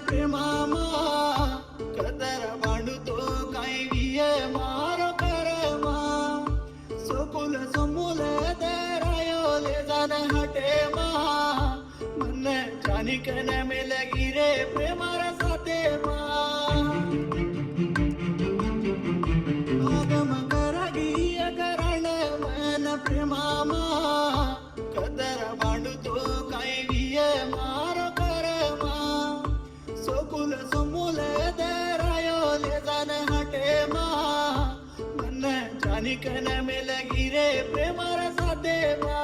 प्रेमामा कदर भांडतो काय विय मारो करमा सोकुल सोमुल दरायो ले जान हटे मा मन जानिकन में लगी रे प्रेमार साथे मा आगम करगी करण मन प्रेमामा कदर भांडतो काय विय मारो करमा सोकुल सोमुल दरायो ले जान हटे मा मन जानिकन में लगी रे प्रेमार साथे मा